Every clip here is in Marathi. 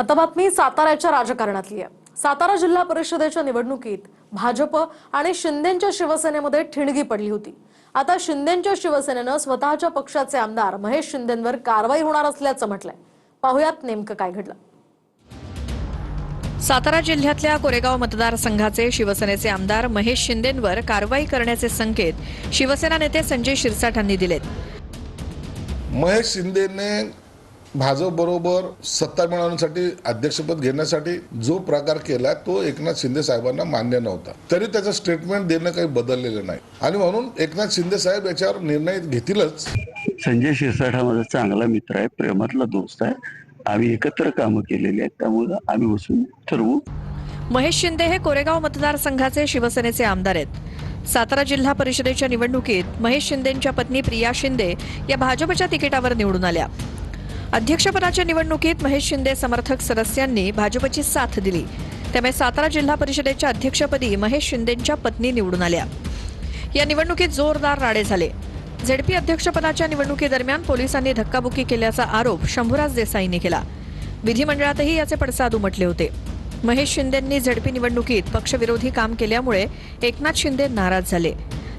आता बातमी साताऱ्याच्या राजकारणातली आहे। सातारा जिल्हा परिषदेच्या निवडणुकीत भाजप आणि शिंदेंच्या शिवसेनेमध्ये ठिणगी पडली होती। आता शिंदेंच्या शिवसेनेनं स्वतःच्या पक्षाचे आमदार महेश शिंदेंवर कारवाई होणार असल्याचं म्हटलंय। पाहुयात नेमकं काय घडलं। सातारा जिल्ह्यातल्या कोरेगाव मतदारसंघाचे शिवसेनेचे आमदार महेश शिंदेंवर कारवाई करण्याचे संकेत शिवसेना नेते संजय शिरसाठांनी दिलेत। महेश शिंदेने भाजप बरोबर सत्ता मिळवण्यासाठी अध्यक्षपद घेण्यासाठी जो प्रकार केला तो एकनाथ शिंदे साहेबांना मान्य नव्हता, तरी त्याचं स्टेटमेंट देणं काही बदललेलं नाही आणि म्हणून एकनाथ शिंदे साहेब याच्यावर निर्णय घेतीलच। संजय शिरसाट हा माझा चांगला मित्र आहे, प्रेमातला दोस्त आहे। आम्ही एकत्र कामं केलेली आहेत, त्यामुळे आम्ही बसून ठरवू। महेश शिंदे हे कोरेगाव मतदारसंघाचे शिवसेनेचे आमदार आहेत। सातारा जिल्हा परिषदेच्या निवडणुकीत महेश शिंदेंच्या पत्नी प्रिया शिंदे या भाजपच्या तिकिटावर निवडून आल्या। अध्यक्षपदाच्या निवडणुकीत महेश शिंदे समर्थक सदस्यांनी भाजपची साथ दिली, त्यामुळे सातारा जिल्हा परिषदेच्या अध्यक्षपदी महेश शिंदेंच्या पत्नी निवडून आल्या। या निवडणुकीत जोरदार राडे झाले। झेडपी अध्यक्षपदाच्या निवडणुकीदरम्यान पोलिसांनी धक्काबुक्की केल्याचा आरोप शंभूराज देसाईंनी केला। विधिमंडळातही याचे पडसाद उमटले होते। महेश शिंदेंनी झेडपी निवडणुकीत पक्षविरोधी काम केल्यामुळे एकनाथ शिंदे नाराज झाले।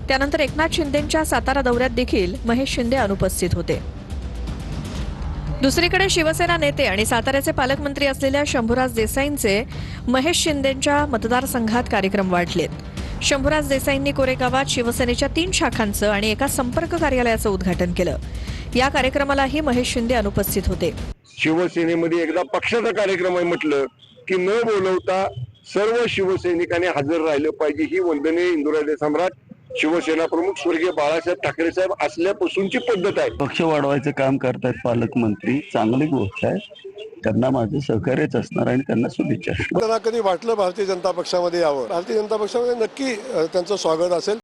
त्यानंतर एकनाथ शिंदेंच्या सातारा दौऱ्यात देखील महेश शिंदे अनुपस्थित होते। दुसरीकडे शिवसेना नेते आणि साताऱ्याचे पालकमंत्री असलेल्या शंभूराज देसाईंचे महेश शिंदेंच्या मतदारसंघात कार्यक्रम वाढलेत। शंभूराज देसाईंनी कोरेगावात शिवसेनेच्या 3 शाखांचं आणि एका संपर्क कार्यालयाचं उद्घाटन केलं। या कार्यक्रमालाही महेश शिंदे अनुपस्थित होते। शिवसेनेमध्ये एकदा पक्षाचा कार्यक्रम आहे म्हटलं की न बोलवता सर्व शिवसैनिकांनी हजर राहिलं पाहिजे, ही वंदनीय इंदुरादेवी सम्राट शिवसेना प्रमुख स्वर्गीय बाळासाहेब ठाकरे साहेब असल्यापासूनची पद्धत आहे। पक्ष वाढवायचं काम करतायत पालकमंत्री, चांगली गोष्ट आहे। त्यांना माझं सहकार्यच असणार आणि त्यांना शुभेच्छा। त्यांना कधी वाटलं भारतीय जनता पक्षामध्ये यावं, भारतीय जनता पक्षामध्ये नक्की त्यांचं स्वागत असेल।